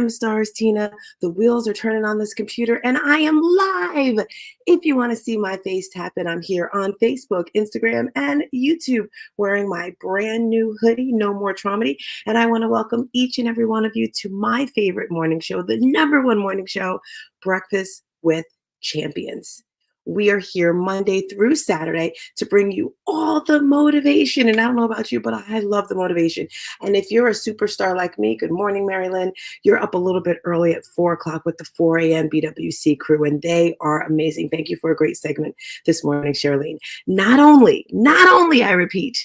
Stars Tina. The wheels are turning on this computer and I am live. If you want to see my face, tap it. I'm here on Facebook, Instagram, and YouTube wearing my brand new hoodie, No More Traumedy. And I want to welcome each and every one of you to my favorite morning show, the #1 morning show, Breakfast with Champions. We are here Monday through Saturday to bring you all the motivation. And I don't know about you, but I love the motivation. And if you're a superstar like me, good morning, Marilyn. You're up a little bit early at 4 o'clock with the 4 a.m. BWC crew, and they are amazing. Thank you for a great segment this morning, Charlene. Not only, I repeat,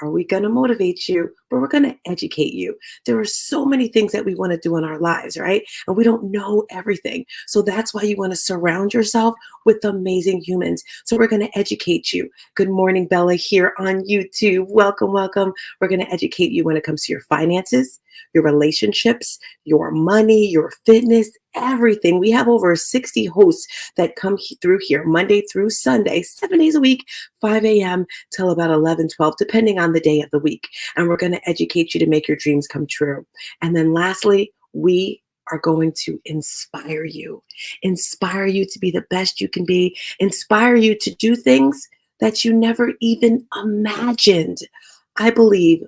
are we going to motivate you, but we're going to educate you. There are so many things that we want to do in our lives, right? And we don't know everything. So that's why you want to surround yourself with amazing humans. So we're going to educate you. Good morning, Bella, here on YouTube. Welcome, welcome. We're going to educate you when it comes to your finances, your relationships, your money, your fitness, everything. We have over 60 hosts that come through here Monday through Sunday, 7 days a week, 5 a.m. till about 11, 12, depending on the day of the week. And we're going to educate you to make your dreams come true. And then lastly, we are going to inspire you to be the best you can be, inspire you to do things that you never even imagined. I believe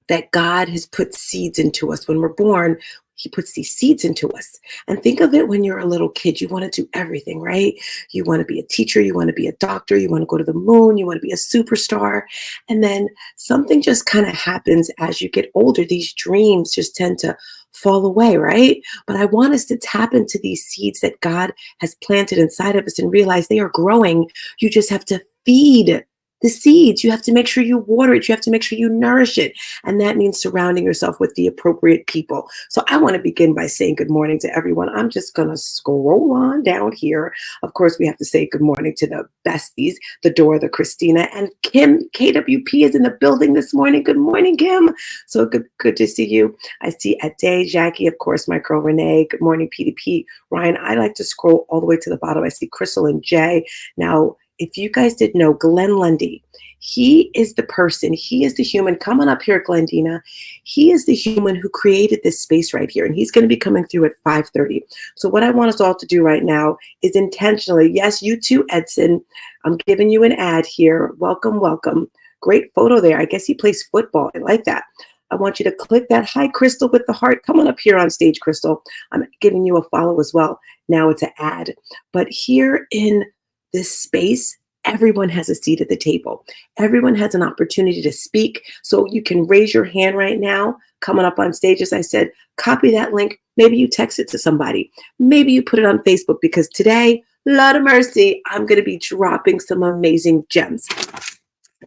that God has put seeds into us. When we're born, He puts these seeds into us. And think of it when you're a little kid. You want to do everything, right? You want to be a teacher. You want to be a doctor. You want to go to the moon. You want to be a superstar. And then something just kind of happens as you get older. These dreams just tend to fall away, right? But I want us to tap into these seeds that God has planted inside of us and realize they are growing. You just have to feed the seeds. You have to make sure you water it. You have to make sure you nourish it. And that means surrounding yourself with the appropriate people. So I want to begin by saying good morning to everyone. I'm just going to scroll on down here. Of course, we have to say good morning to the besties, the Dora, the Christina, and Kim. KWP is in the building this morning. Good morning, Kim. So good to see you. I see Ade, Jackie, of course, my girl Renee. Good morning, PDP. Ryan, I like to scroll all the way to the bottom. I see Crystal and Jay. Now, if you guys didn't know, Glenn Lundy, he is the person, he is the human coming up here at Glendina. He is the human who created this space right here, and he's going to be coming through at 5:30. So what I want us all to do right now is intentionally, yes, you too, Edson, I'm giving you an ad here. Welcome, welcome. Great photo there. I guess he plays football. I like that. I want you to click that. Hi, Crystal with the heart. Come on up here on stage, Crystal. I'm giving you a follow as well. Now it's an ad. But here in this space, everyone has a seat at the table. Everyone has an opportunity to speak. So you can raise your hand right now, coming up on stage. As I said, copy that link. Maybe you text it to somebody. Maybe you put it on Facebook, because today, Lord of mercy, I'm going to be dropping some amazing gems.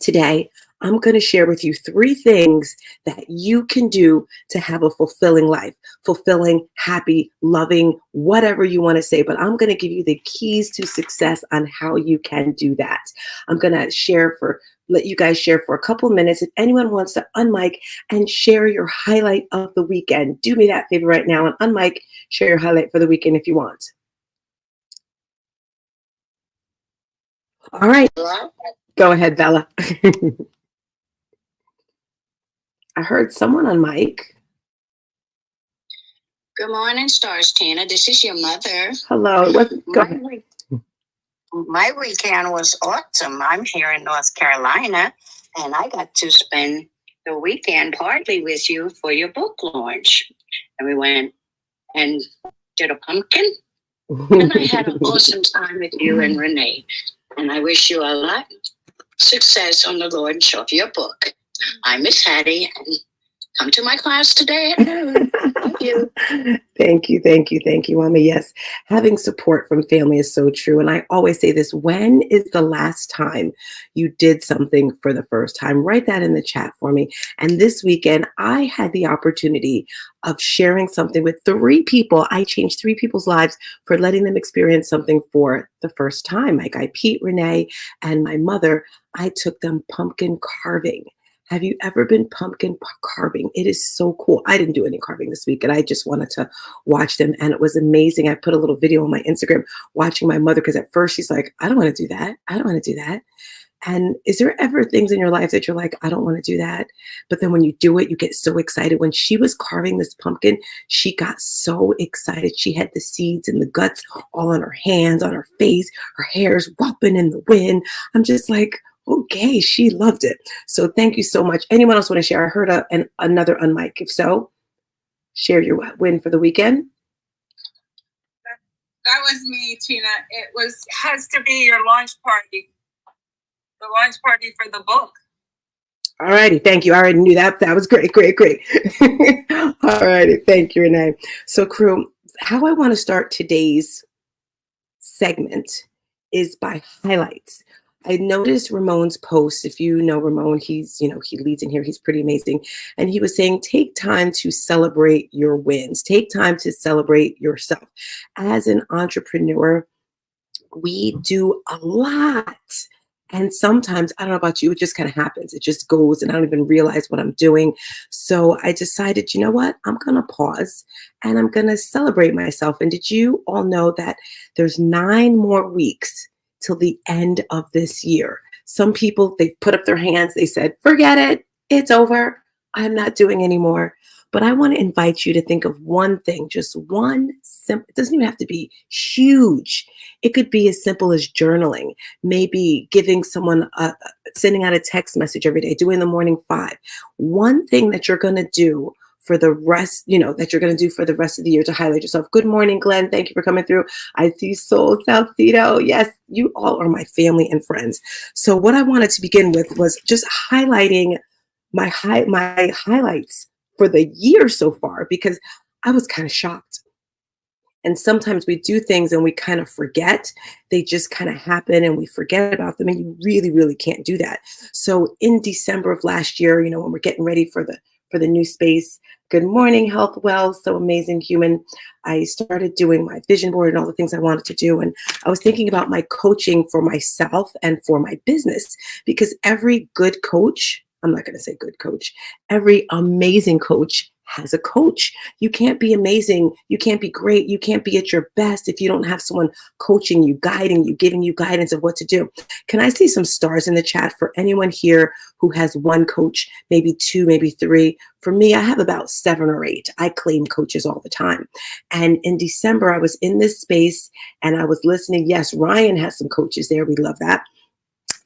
Today, I'm going to share with you 3 things that you can do to have a fulfilling life, fulfilling, happy, loving, whatever you want to say. But I'm going to give you the keys to success on how you can do that. I'm going to let you guys share for a couple minutes. If anyone wants to unmic and share your highlight of the weekend, do me that favor right now and unmic, share your highlight for the weekend if you want. All right. Go ahead, Bella. I heard someone on mic. Good morning, Stars Tina. This is your mother. Hello. Go ahead. My weekend was awesome. I'm here in North Carolina, and I got to spend the weekend partly with you for your book launch. And we went and did a pumpkin, and I had an awesome time with you and Renee. And I wish you a lot of success on the launch of your book. I'm Miss Hattie, and come to my class today at noon. Thank you. Thank you, Mama. Yes, having support from family is so true. And I always say this: when is the last time you did something for the first time? Write that in the chat for me. And this weekend, I had the opportunity of sharing something with 3 people. I changed 3 people's lives for letting them experience something for the first time. My guy Pete, Renee, and my mother. I took them pumpkin carving. Have you ever been pumpkin carving? It is so cool. I didn't do any carving this week, and I just wanted to watch them, and it was amazing. I put a little video on my Instagram watching my mother, because at first she's like, I don't want to do that. I don't want to do that. And is there ever things in your life that you're like, I don't want to do that? But then when you do it, you get so excited. When she was carving this pumpkin, she got so excited. She had the seeds and the guts all on her hands, on her face, her hair's whopping in the wind. I'm just like, okay, she loved it. So thank you so much. Anyone else want to share? I heard another unmic. If so, share your win for the weekend. That was me, Tina. It has to be your launch party. The launch party for the book. All righty. Thank you. I already knew that. That was great, great, great. All righty. Thank you, Renee. So, crew, how I want to start today's segment is by highlights. I noticed Ramon's post. If you know Ramon, he leads in here. He's pretty amazing. And he was saying, take time to celebrate your wins. Take time to celebrate yourself. As an entrepreneur, we do a lot. And sometimes, I don't know about you, it just kind of happens. It just goes and I don't even realize what I'm doing. So I decided, you know what? I'm going to pause and I'm going to celebrate myself. And did you all know that there's 9 more weeks till the end of this year? Some people, they put up their hands. They said, forget it. It's over. I'm not doing anymore. But I want to invite you to think of one thing, just one simple, it doesn't even have to be huge. It could be as simple as journaling, maybe giving someone, sending out a text message every day, doing the morning 5. One thing that you're going to do for the rest, that you're going to do for the rest of the year to highlight yourself. Good morning, Glenn. Thank you for coming through. I see Soul Salcedo. Yes, you all are my family and friends. So what I wanted to begin with was just highlighting my highlights for the year so far, because I was kind of shocked. And sometimes we do things and we kind of forget. They just kind of happen and we forget about them. And you really, really can't do that. So in December of last year, when we're getting ready for the new space, good morning, Health Well, so amazing human. I started doing my vision board and all the things I wanted to do. And I was thinking about my coaching for myself and for my business, because every good coach, I'm not going to say good coach, every amazing coach has a coach. You can't be amazing. You can't be great. You can't be at your best if you don't have someone coaching you, guiding you, giving you guidance of what to do. Can I see some stars in the chat for anyone here who has one coach, maybe 2, maybe 3? For me, I have about 7 or 8. I claim coaches all the time. And in December, I was in this space and I was listening. Yes, Ryan has some coaches there. We love that.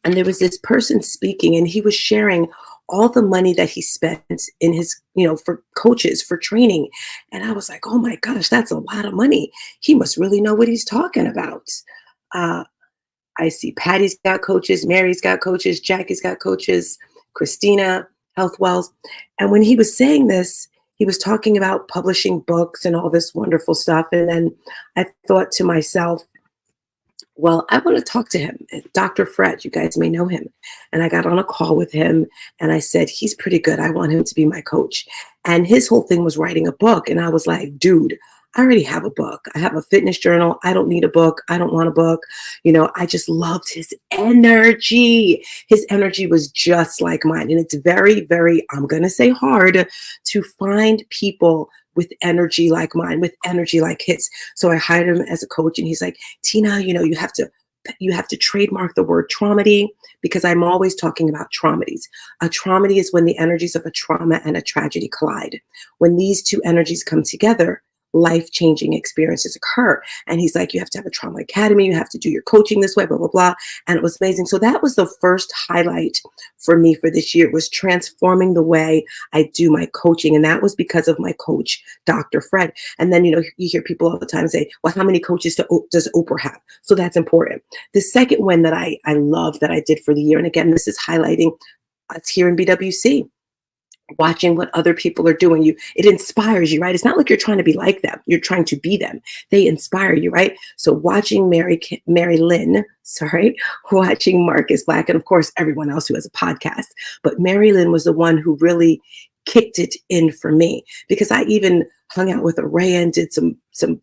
And there was this person speaking and he was sharing all the money that he spent in his, for coaches, for training. And I was like, oh my gosh, that's a lot of money. He must really know what he's talking about. I see Patty's got coaches, Mary's got coaches, Jackie's got coaches, Christina, Health Wells. And when he was saying this, he was talking about publishing books and all this wonderful stuff. And then I thought to myself, well, I want to talk to him. Dr. Fred, you guys may know him. And I got on a call with him and I said, he's pretty good. I want him to be my coach. And his whole thing was writing a book. And I was like, dude, I already have a book. I have a fitness journal. I don't need a book. I don't want a book. I just loved his energy. His energy was just like mine. And it's very, very, I'm going to say hard to find people with energy like mine, with energy like his. So I hired him as a coach and he's like, Tina, you have to trademark the word traumedy, because I'm always talking about traumedies. A traumedy is when the energies of a trauma and a tragedy collide. When these two energies come together, life-changing experiences occur. And he's like, you have to have a trauma academy. You have to do your coaching this way, blah, blah, blah. And it was amazing. So that was the first highlight for me for this year, was transforming the way I do my coaching. And that was because of my coach, Dr. Fred. And then, you hear people all the time say, well, how many coaches does Oprah have? So that's important. The second one that I love that I did for the year, and again, this is highlighting us here in BWC, watching what other people are doing. It inspires you, right? It's not like you're trying to be like them. You're trying to be them. They inspire you, right? So watching Mary Lynn, watching Marcus Black, and of course, everyone else who has a podcast. But Mary Lynn was the one who really kicked it in for me, because I even hung out with Araya and did some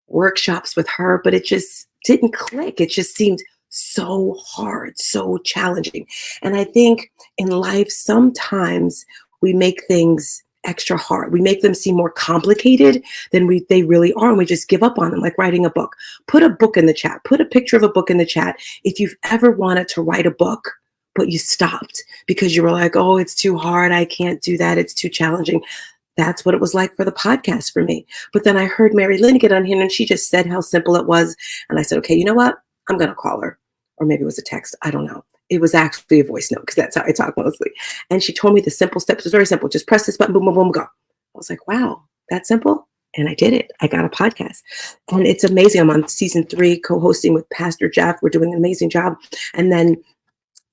workshops with her, but it just didn't click. It just seemed so hard, so challenging. And I think in life, sometimes we make things extra hard. We make them seem more complicated than they really are, and we just give up on them, like writing a book. Put a book in the chat. Put a picture of a book in the chat if you've ever wanted to write a book, but you stopped because you were like, oh, it's too hard. I can't do that. It's too challenging. That's what it was like for the podcast for me. But then I heard Mary Lynn get on here and she just said how simple it was. And I said, okay, you know what? I'm going to call her. Or maybe it was a text. I don't know. It was actually a voice note because that's how I talk mostly. And she told me the simple steps. It was very simple. Just press this button, boom, boom, boom, go. I was like, wow, that's simple. And I did it. I got a podcast. And it's amazing. I'm on season 3, co-hosting with Pastor Jeff. We're doing an amazing job. And then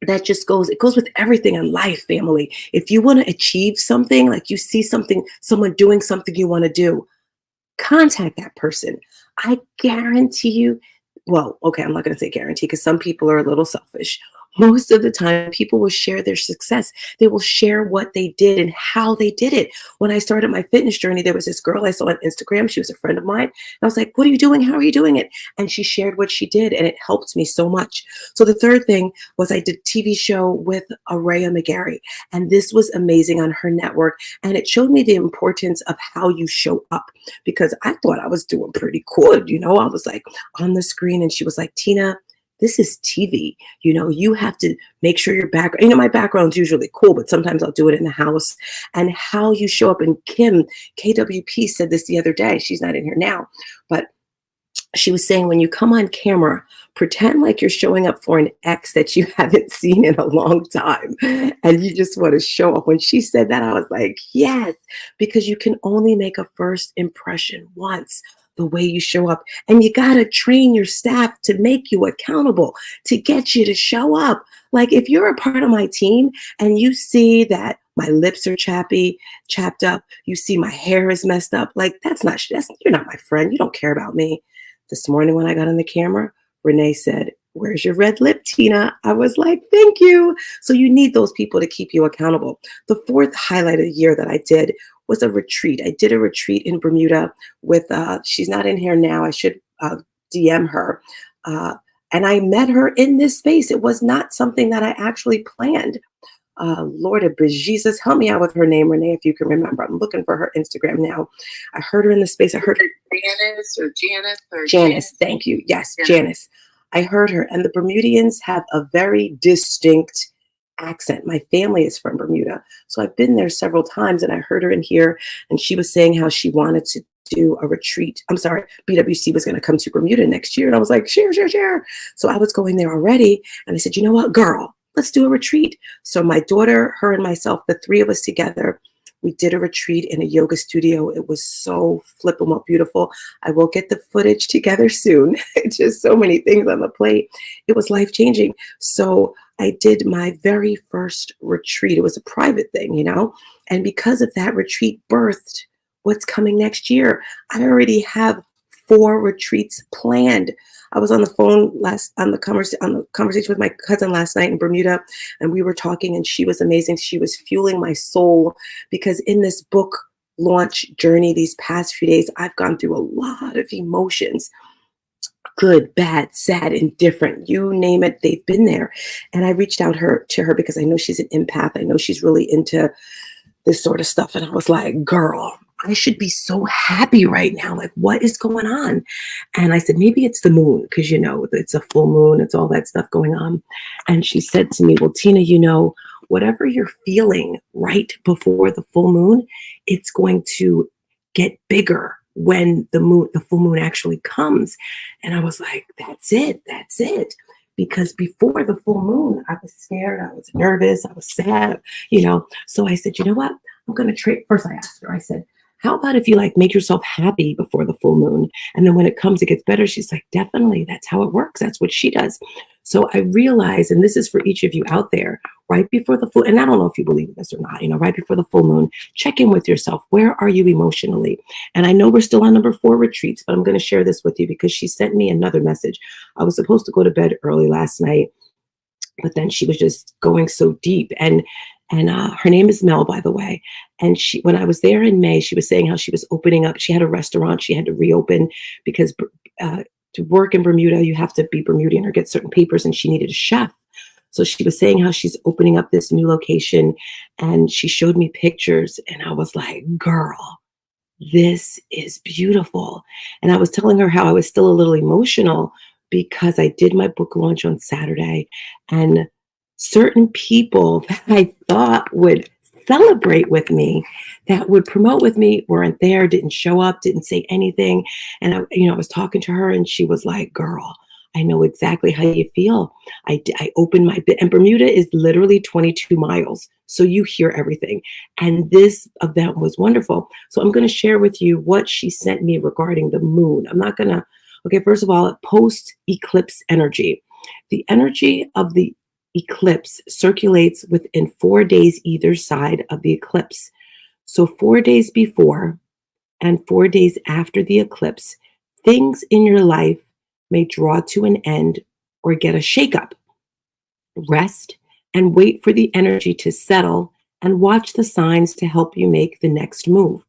that just goes with everything in life, family. If you want to achieve something, like you see something, someone doing something you want to do, contact that person. I guarantee you, well, okay, I'm not going to say guarantee because some people are a little selfish. Most of the time, people will share their success. They will share what they did and how they did it. When I started my fitness journey, there was this girl I saw on Instagram. She was a friend of mine. And I was like, what are you doing? How are you doing it? And she shared what she did, and it helped me so much. So the third thing was I did a TV show with Araya McGarry, and this was amazing on her network. And it showed me the importance of how you show up because I thought I was doing pretty good. You know, I was like on the screen, and she was like, Tina, this is TV. You know, you have to make sure your background, you know, my background's usually cool, but sometimes I'll do it in the house, and how you show up. And Kim, KWP, said this the other day. She's not in here now, but she was saying, when you come on camera, pretend like you're showing up for an ex that you haven't seen in a long time. And you just want to show up. When she said that, I was like, yes, because you can only make a first impression once. The way you show up, and you got to train your staff to make you accountable, to get you to show up. Like if you're a part of my team and you see that my lips are chapped up, you see my hair is messed up, like you're not my friend. You don't care about me. This morning when I got on the camera, Renee said, where's your red lip, Tina? I was like, thank you. So you need those people to keep you accountable. The fourth highlight of the year that I did was a retreat. I did a retreat in Bermuda with, she's not in here now. I should DM her. And I met her in this space. It was not something that I actually planned. Lord of Jesus, help me out with her name, Renee, if you can remember. I'm looking for her Instagram now. I heard her in the space. I heard her. Janice, thank you. Yes, yeah. Janice. I heard her. And the Bermudians have a very distinct accent. My family is from Bermuda. So I've been there several times, and I heard her in here, and she was saying how she wanted to do a retreat. I'm sorry, BWC was going to come to Bermuda next year. And I was like, share. So I was going there already. And I said, you know what, girl, let's do a retreat. So my daughter, her and myself, the 3 of us together, we did a retreat in a yoga studio. It was so flippable beautiful. I will get the footage together soon. It's just so many things on the plate. It was life-changing. So I did my very first retreat. It was a private thing, you know, and because of that retreat birthed what's coming next year. I already have 4 retreats planned. I was on the phone on the conversation with my cousin last night in Bermuda, and we were talking, and she was amazing. She was fueling my soul because in this book launch journey these past few days, I've gone through a lot of emotions. Good, bad, sad, indifferent, you name it, they've been there. And I reached out to her because I know she's an empath. I know she's really into this sort of stuff. And I was like, girl, I should be so happy right now. Like, what is going on? And I said, maybe it's the moon, because, you know, it's a full moon. It's all that stuff going on. And she said to me, well, Tina, you know, whatever you're feeling right before the full moon, it's going to get bigger when the full moon actually comes. And I was like, that's it. Because before the full moon, I was scared, I was nervous, I was sad, you know. So I said, you know what? I'm going to trade. First, I asked her, I said, how about if you like make yourself happy before the full moon? And then when it comes, it gets better. She's like, definitely. That's how it works. That's what she does. So I realized, and this is for each of you out there, right before the full, and I don't know if you believe this or not, you know, right before the full moon, check in with yourself. Where are you emotionally? And I know we're still on number 4 retreats, but I'm going to share this with you because she sent me another message. I was supposed to go to bed early last night, but then she was just going so deep. And her name is Mel, by the way. And when I was there in May, she was saying how she was opening up. She had a restaurant. She had to reopen because to work in Bermuda, you have to be Bermudian or get certain papers. And she needed a chef. So she was saying how she's opening up this new location, and she showed me pictures, and I was like, girl, this is beautiful. And I was telling her how I was still a little emotional because I did my book launch on Saturday, and certain people that I thought would celebrate with me, that would promote with me, weren't there, didn't show up, didn't say anything. And I was talking to her, and she was like, girl, I know exactly how you feel. I opened my bit, and Bermuda is literally 22 miles. So you hear everything. And this event was wonderful. So I'm going to share with you what she sent me regarding the moon. I'm not going to, okay, first of all, post eclipse energy. The energy of the eclipse circulates within 4 days either side of the eclipse. So 4 days before and 4 days after the eclipse, things in your life may draw to an end or get a shakeup. Rest and wait for the energy to settle and watch the signs to help you make the next move.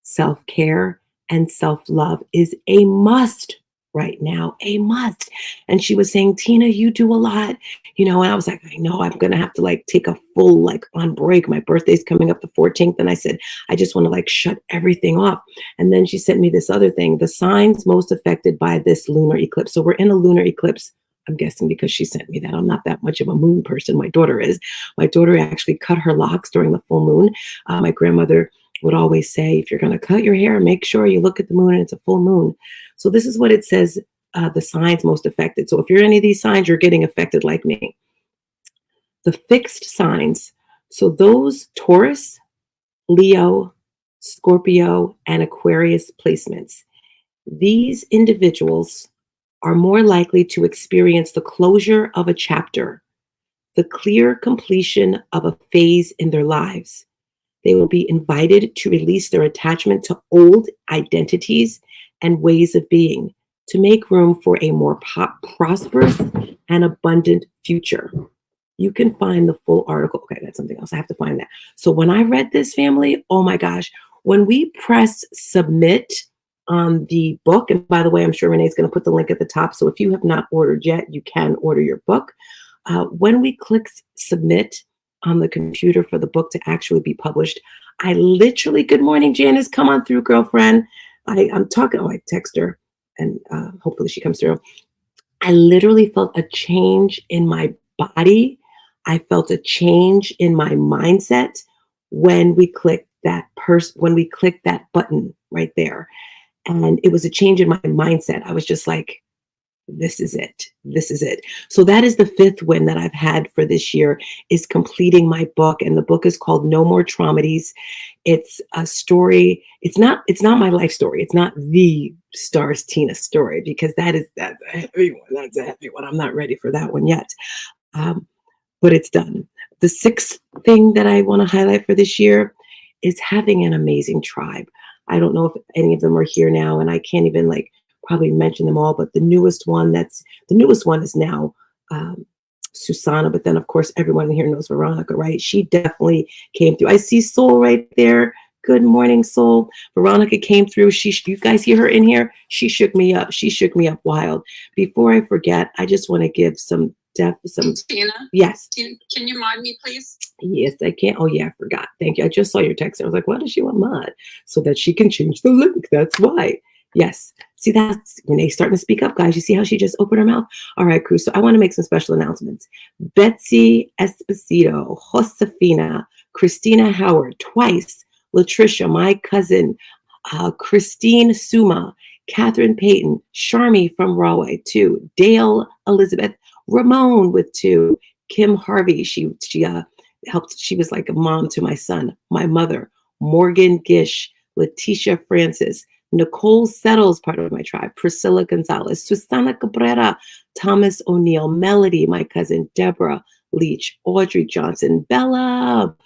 Self-care and self-love is a must right now, a must. And she was saying, Tina, you do a lot, and I was like, I know I'm going to have to take a full, on break. My birthday's coming up the 14th. And I said, I just want to shut everything off. And then she sent me this other thing, the signs most affected by this lunar eclipse. So we're in a lunar eclipse. I'm guessing because she sent me that. I'm not that much of a moon person. My daughter is. My daughter actually cut her locks during the full moon. My grandmother would always say, if you're going to cut your hair, make sure you look at the moon and it's a full moon. So this is what it says, the signs most affected. So if you're any of these signs, you're getting affected like me. The fixed signs. So those Taurus, Leo, Scorpio, and Aquarius placements. These individuals are more likely to experience the closure of a chapter, the clear completion of a phase in their lives. They will be invited to release their attachment to old identities and ways of being to make room for a more prosperous and abundant future. You can find the full article. Okay, that's something else. I have to find that. So when I read this, family, oh my gosh, when we press submit on the book, and by the way, I'm sure Renee's going to put the link at the top. So if you have not ordered yet, you can order your book. When we click submit on the computer for the book to actually be published, I literally, good morning, Janice, come on through, girlfriend. I'm talking, I text her, and hopefully she comes through. I literally felt a change in my body. I felt a change in my mindset when we clicked when we clicked that button right there. And it was a change in my mindset. I was just like, this is it. This is it. So that is the fifth win that I've had for this year, is completing my book. And the book is called No More Traumedies. It's a story. It's not my life story. It's not the Stars Tina story, because that's a heavy one. That's a heavy one. I'm not ready for that one yet. But it's done. The sixth thing that I want to highlight for this year is having an amazing tribe. I don't know if any of them are here now, and I can't even probably mention them all, but the newest one is now Susanna, but then of course everyone here knows Veronica, right? She definitely came through. I see Soul right there. Good morning, Soul. Veronica came through. You guys hear her in here? She shook me up. She shook me up wild. Before I forget, I just want to give some Tina? Yes. Tina, can you mod me, please? Yes, I can. Oh yeah, I forgot. Thank you. I just saw your text. I was like, why does she want mod? So that she can change the link. That's why. Yes. See, that's Renee's starting to speak up, guys. You see how she just opened her mouth? All right, crew. So I want to make some special announcements. Betsy Esposito, Josefina, Christina Howard, twice, Latricia, my cousin, Christine Suma, Catherine Payton, Sharmi from Rahway, 2, Dale Elizabeth, Ramon with 2, Kim Harvey, she helped, she was like a mom to my son, my mother, Morgan Gish, Letitia Francis, Nicole Settles, part of my tribe, Priscilla Gonzalez, Susana Cabrera, Thomas O'Neill, Melody, my cousin, Deborah Leach, Audrey Johnson, Bella,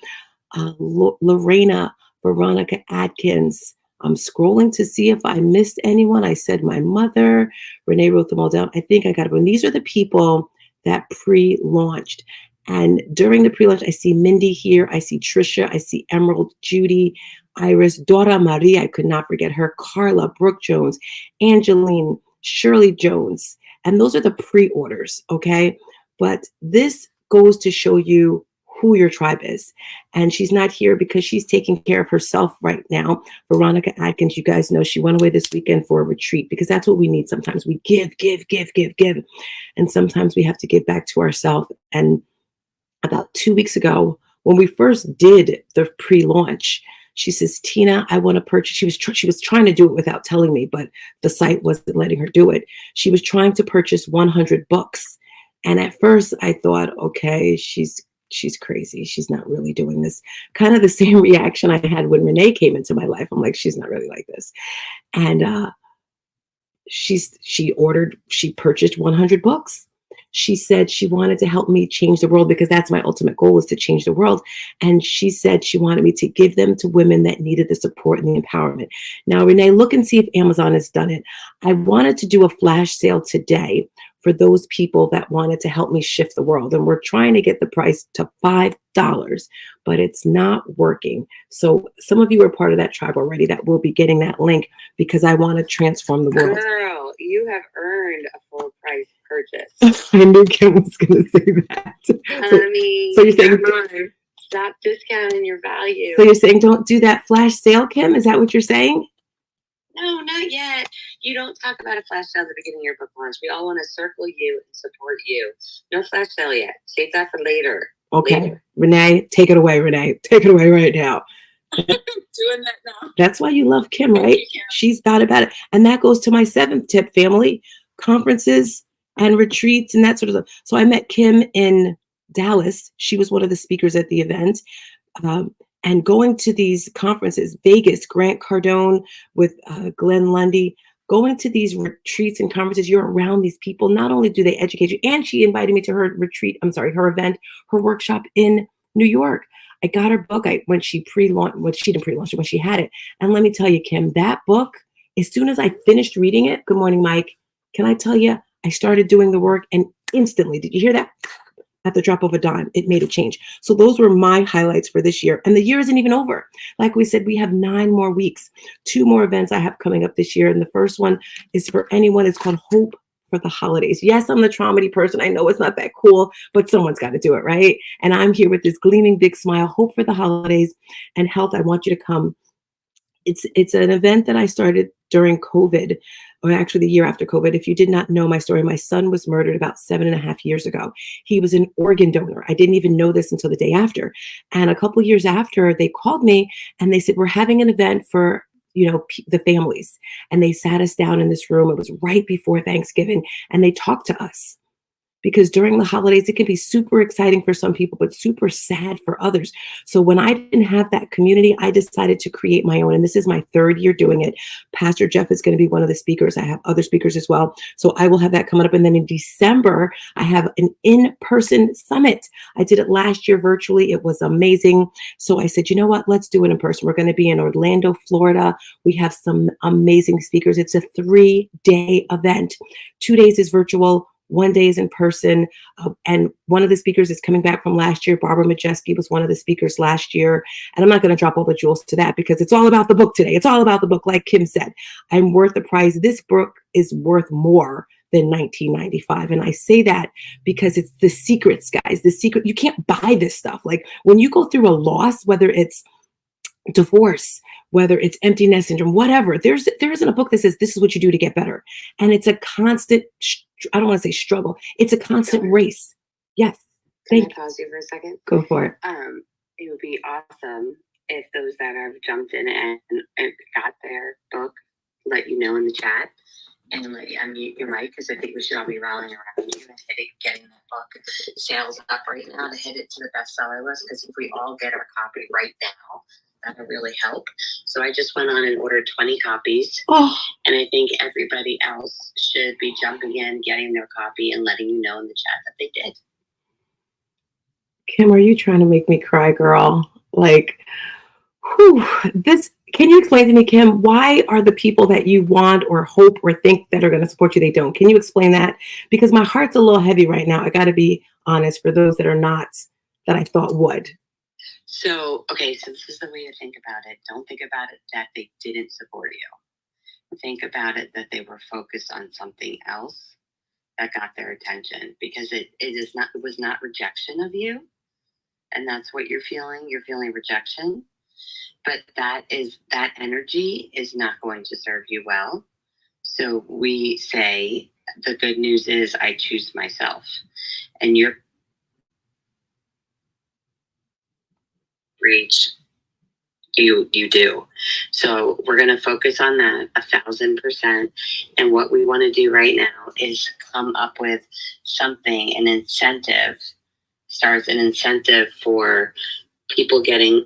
Lorena, Veronica Atkins. I'm scrolling to see if I missed anyone. I said my mother. Renee wrote them all down. I think I got them. These are the people that pre-launched. And during the pre-launch, I see Mindy here. I see Trisha. I see Emerald, Judy, Iris, Dora Maria. I could not forget her. Carla, Brooke Jones, Angeline, Shirley Jones. And those are the pre-orders, okay? But this goes to show you who your tribe is. And she's not here because she's taking care of herself right now. Veronica Atkins, you guys know she went away this weekend for a retreat because that's what we need sometimes. We give, give, give, give, give. And sometimes we have to give back to ourselves. And about 2 weeks ago, when we first did the pre-launch, she says, Tina, I want to purchase. She was trying to do it without telling me, but the site wasn't letting her do it. She was trying to purchase 100 books. And at first I thought, okay, she's crazy. She's not really doing this. Kind of the same reaction I had when Renee came into my life. I'm like, she's not really like this. And she purchased 100 books. She said she wanted to help me change the world because that's my ultimate goal, is to change the world. And she said she wanted me to give them to women that needed the support and the empowerment. Now, Renee, look and see if Amazon has done it. I wanted to do a flash sale today for those people that wanted to help me shift the world. And we're trying to get the price to $5, but it's not working. So some of you are part of that tribe already that will be getting that link because I want to transform the world. Girl, you have earned a full price purchase. I knew Kim was going to say that. Honey, so you're saying, stop discounting your value. so you're saying don't do that flash sale, Kim? Is that what you're saying? No, not yet. You don't talk about a flash sale at the beginning of your book launch. We all want to circle you and support you. No flash sale yet. Save that for later. Okay. Later. Renee, take it away, Renee. Take it away right now. Doing that now. That's why you love Kim, right? You, Kim. She's got about it. And that goes to my 7th tip, family. Conferences and retreats and that sort of stuff. So I met Kim in Dallas. She was one of the speakers at the event. And going to these conferences, Vegas, Grant Cardone with Glenn Lundy, going to these retreats and conferences, you're around these people. Not only do they educate you, and she invited me to her event, her workshop in New York. I got her book when she pre-launched, when she didn't pre-launch it, when she had it. And let me tell you, Kim, that book, as soon as I finished reading it, good morning, Mike, can I tell you, I started doing the work and instantly, did you hear that? At the drop of a dime, it made a change. So those were my highlights for this year. And the year isn't even over. Like we said, we have 9 more weeks, 2 more events I have coming up this year. And the first one is for anyone. It's called Hope for the Holidays. Yes, I'm the traumedy person. I know it's not that cool, but someone's got to do it, right? And I'm here with this gleaming big smile, Hope for the Holidays and Health. I want you to come. It's an event that I started during COVID, or actually the year after COVID. If you did not know my story, my son was murdered about 7.5 years ago. He was an organ donor. I didn't even know this until the day after. And a couple of years after, they called me and they said, we're having an event for the families. And they sat us down in this room. It was right before Thanksgiving. And they talked to us. Because during the holidays, it can be super exciting for some people, but super sad for others. So when I didn't have that community, I decided to create my own. And this is my 3rd year doing it. Pastor Jeff is going to be one of the speakers. I have other speakers as well. So I will have that coming up. And then in December, I have an in-person summit. I did it last year virtually. It was amazing. So I said, you know what? Let's do it in person. We're going to be in Orlando, Florida. We have some amazing speakers. It's a 3-day event. 2 days is virtual. 1 day is in person. And one of the speakers is coming back from last year. Barbara Majeski was one of the speakers last year. And I'm not going to drop all the jewels to that because it's all about the book today. It's all about the book. Like Kim said, I'm worth the price. This book is worth more than $19.95. And I say that because it's the secrets, guys. The secret, you can't buy this stuff. Like when you go through a loss, whether it's divorce, whether it's empty nest syndrome, whatever, there isn't a book that says this is what you do to get better. And it's a constant, I don't want to say struggle. It's a constant race. Yes. Can I pause you for a second? Go for it. It would be awesome if those that have jumped in and got their book let you know in the chat and let you unmute your mic, because I think we should all be rallying around you and getting that book sales up right now to hit it to the bestseller list. Because if we all get our copy right now, that would really help. So I just went on and ordered 20 copies. Oh. And I think everybody else should be jumping in, getting their copy, and letting you know in the chat that they did. Kim, are you trying to make me cry, girl? Like, whew, can you explain to me, Kim, why are the people that you want or hope or think that are going to support you, they don't? Can you explain that? Because my heart's a little heavy right now. I got to be honest, for those that are not, that I thought would. So this is the way to think about it. Don't think about it that they didn't support you. Think about it that they were focused on something else that got their attention, because it was not rejection of you, and that's what you're feeling. You're feeling rejection, but that energy is not going to serve you well. So we say the good news is I choose myself, and you're reach you do. So we're going to focus on that 1,000%. And what we want to do right now is come up with something, an incentive, starts an incentive for people getting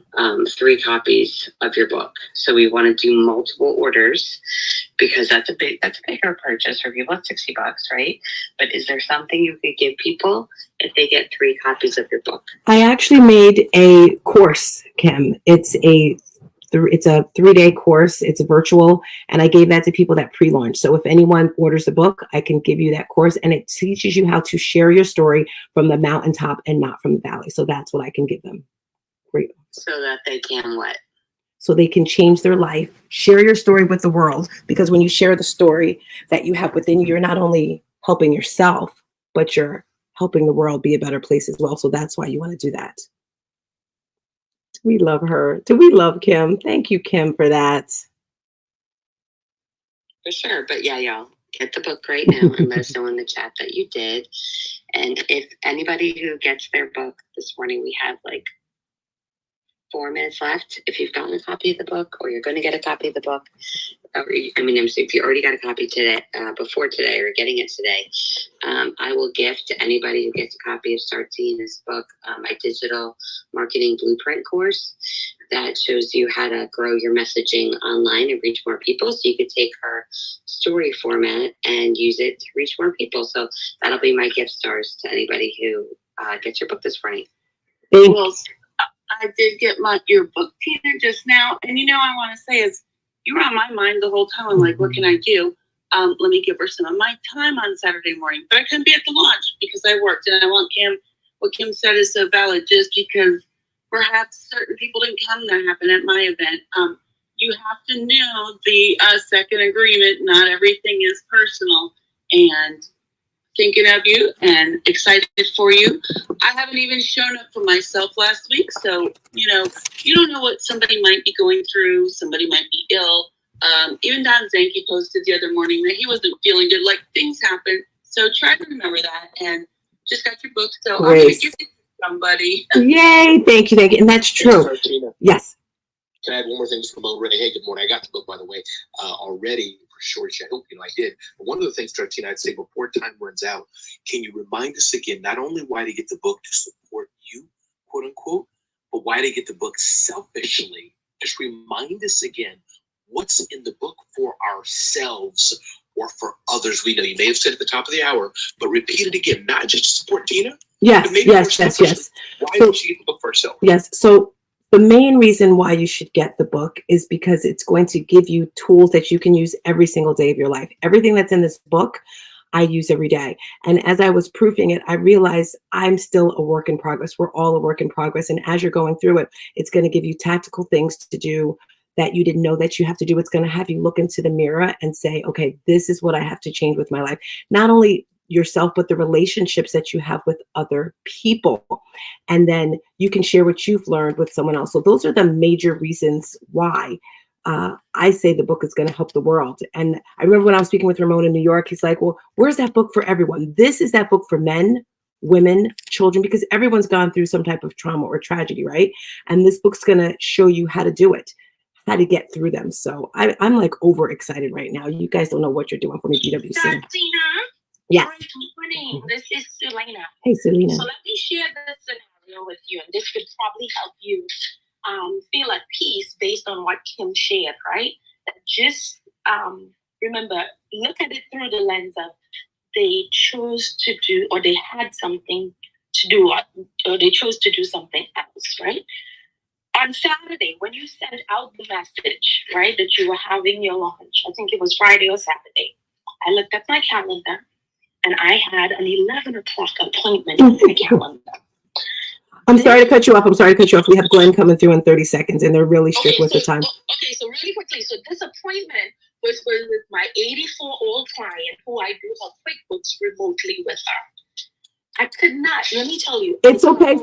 3 copies of your book. So we want to do multiple orders, because that's a bigger purchase for people. It's $60, right? But is there something you could give people if they get 3 copies of your book? I actually made a course, Kim. It's a 3-day course. It's virtual, and I gave that to people that pre-launch. So if anyone orders the book, I can give you that course, and it teaches you how to share your story from the mountaintop and not from the valley. So that's what I can give them. Great. So that they can what? So they can change their life, share your story with the world, because when you share the story that you have within you, you're not only helping yourself, but you're helping the world be a better place as well. So that's why you want to do that. We love her. Do we love Kim? Thank you, Kim, for that. For sure. But yeah, y'all, get the book right now and let us know in the chat that you did. And if anybody who gets their book this morning, we have like 4 minutes left. If you've gotten a copy of the book, or you're going to get a copy of the book, if you already got a copy today, before today, or getting it today, I will gift to anybody who gets a copy of Start Seeing This Book, my digital marketing blueprint course that shows you how to grow your messaging online and reach more people. So you could take her story format and use it to reach more people. So that'll be my gift stars to anybody who gets your book this morning. Well, I did get your book, Tina, just now. And I want to say is, you were on my mind the whole time. I'm like, what can I do? Let me give her some of my time on Saturday morning. But I couldn't be at the launch because I worked. And I want what Kim said is so valid, just because perhaps certain people didn't come that happened at my event. You have to know the second agreement. Not everything is personal. And thinking of you and excited for you. I haven't even shown up for myself last week. So, you don't know what somebody might be going through. Somebody might be ill. Even Don Zanke posted the other morning that he wasn't feeling good. Like, things happen. So try to remember that. And just got your book. So Great. I'm going to give it to somebody. Yay. Thank you. And that's true. Yes. Can I add one more thing just promote Renee? Hey, good morning. I got the book, by the way, already for sure. I hope I did. But one of the things, Tina, I'd say before time runs out, can you remind us again, not only why to get the book to support you, quote unquote, but why to get the book selfishly? Just remind us again, what's in the book for ourselves or for others we know. You may have said at the top of the hour, but repeat it again, not just to support Tina. Yes. Why would she get the book for herself? Yes. So the main reason why you should get the book is because it's going to give you tools that you can use every single day of your life. Everything that's in this book, I use every day. And as I was proofing it, I realized I'm still a work in progress. We're all a work in progress. And as you're going through it, it's going to give you tactical things to do that you didn't know that you have to do. It's going to have you look into the mirror and say, okay, this is what I have to change with my life. Not only yourself, but the relationships that you have with other people. And then you can share what you've learned with someone else. So those are the major reasons why I say the book is going to help the world. And I remember when I was speaking with Ramon in New York, he's like, well, where's that book for everyone? This is that book for men, women, children, because everyone's gone through some type of trauma or tragedy, right? And this book's going to show you how to do it, how to get through them. So I'm like overexcited right now. You guys don't know what you're doing for me, BWC. Yes. Good morning. This is Selena. Hey, Selena. So let me share this scenario with you, and this could probably help you feel at peace based on what Kim shared, right? Just remember, look at it through the lens of they chose to do, or they had something to do, or they chose to do something else, right? On Saturday, when you sent out the message, right, that you were having your launch, I think it was Friday or Saturday, I looked at my calendar, and I had an 11 o'clock appointment on my calendar. I'm sorry to cut you off. We have Glenn coming through in 30 seconds, and they're really strict with the time. Okay, so really quickly. So this appointment was with my 84-year-old client who I do her QuickBooks remotely with her. I could not, let me tell you. It's okay,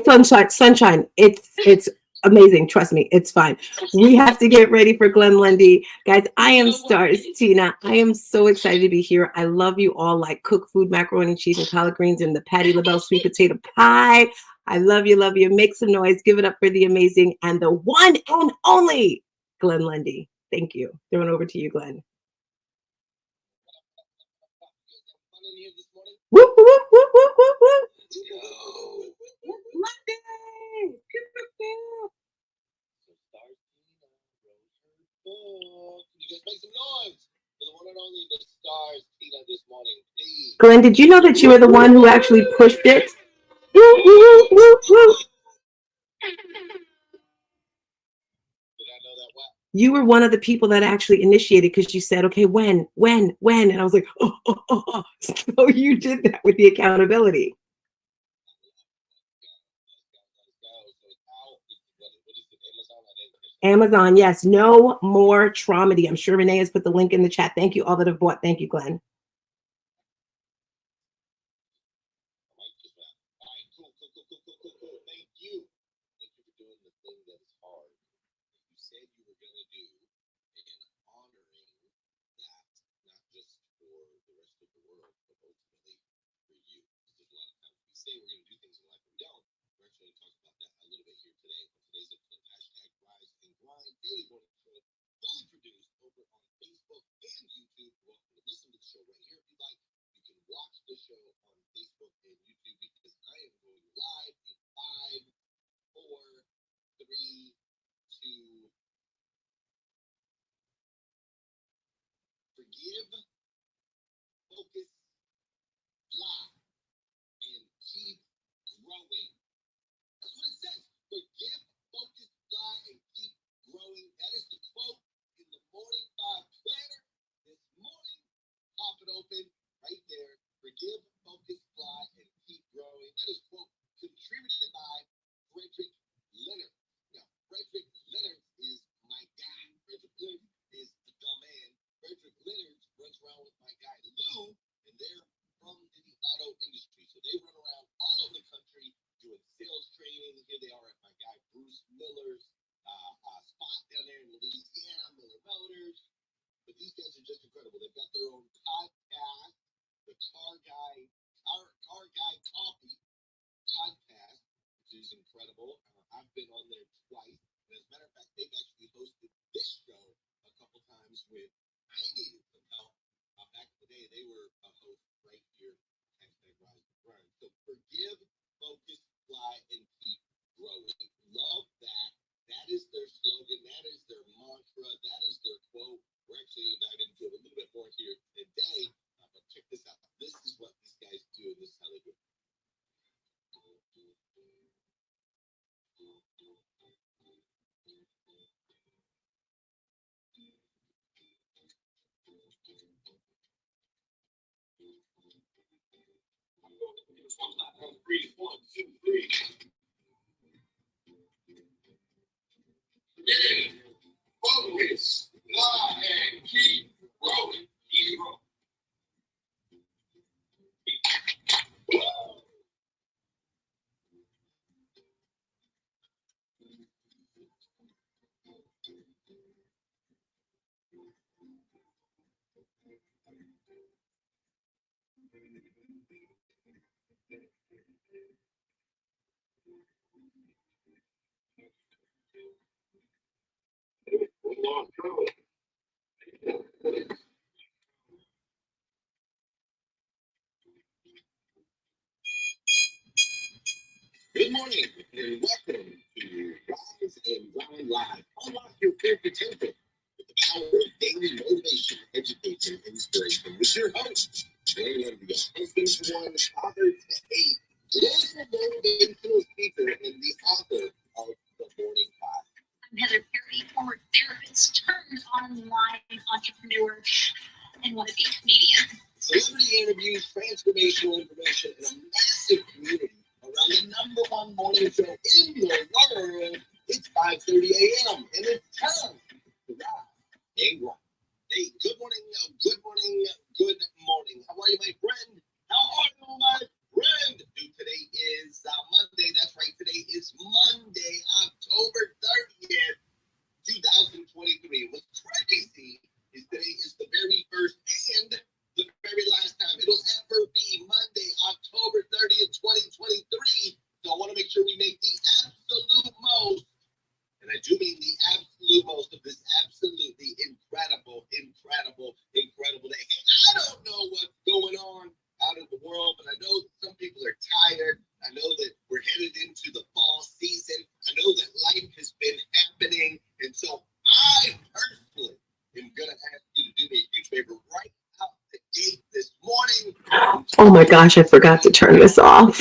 sunshine. It's amazing. Trust me, it's fine. We have to get ready for Glenn Lundy. Guys, I am Stars Tina. I am so excited to be here. I love you all like cook food, macaroni and cheese and collard greens and the Patty LaBelle sweet potato pie. I love you, love you. Make some noise. Give it up for the amazing and the one and only Glenn Lundy. Thank you. Throwing over to you, Glenn. Whoop, whoop, whoop, whoop, whoop, whoop. Monday! Can you guys make some noise for the one and only the Stars Tina this morning, please? Glenn, did you know that you were the one who actually pushed it? Woo, woo, woo, woo. Did I know that well? You were one of the people that actually initiated because you said, okay, when? And I was like, oh. So you did that with the accountability. Amazon, yes. No more Traumedy. I'm sure Renee has put the link in the chat. Thank you all that have bought. Thank you, Glenn. Cool. Thank you. Thank you for doing the thing that is hard. You said you were going to do and honoring that, not just for the rest of the world, but ultimately for you. There's a lot of times we say we're going to do things in life and we don't. We're actually going to talk about that a little bit here today. On today's episode, #Rise and Grind Daily Morning Show, fully produced over on Facebook and YouTube. You're welcome to listen to the show right here if you like. You can watch the show on Facebook and YouTube because I am going live in 5, 4, 3, 2. Forgive, focus, fly, and keep growing. That's what it says. Forgive, focus, fly, and keep growing. That is the quote in the Morning 5 planner this morning. Pop it open right there. Forgive, focus, fly, and keep growing. That is quote contributed by Frederick Leonard. Now, Frederick Leonard is my guy. Frederick Leonard is the man. Frederick Leonard runs around with my guy Lou, and they're from the auto industry. So they run around all over the country doing sales training. Here they are at my guy Bruce Miller's spot down there in Louisiana, Miller Motors. But these guys are just incredible. They've got their own podcast, the Car Guy Coffee podcast, which is incredible. I've been on there twice. And as a matter of fact, they've actually hosted this show a couple times when I needed some help. Back in the day, they were a host right here, #Rise and Grind. So forgive, focus, fly, and keep growing. Love that. That is their slogan. That is their mantra. That is their quote. We're actually going to dive into it a little bit more here today. But check this out. This is what these guys do, and this is how they do it. One, two, three. Focus, fly, and keep growing. Keep growing. Good morning and welcome to Rise and Grind Live. Unlock your full potential with the power of daily motivation, education, and inspiration with your host, Glenn Lundy, husband to one, father to 8, global motivational speaker, and the author of The Morning 5. I'm Heather Perry, former therapist turned online entrepreneur and want to be a comedian. Celebrity interviews, transformational information, and a massive community around the #1 morning show in the world. It's 5:30 a.m. and it's time to rise and grind. Hey, good morning. I personally am going to ask you to do me a huge favor right out the gate this morning. Oh my gosh, I forgot to turn this off.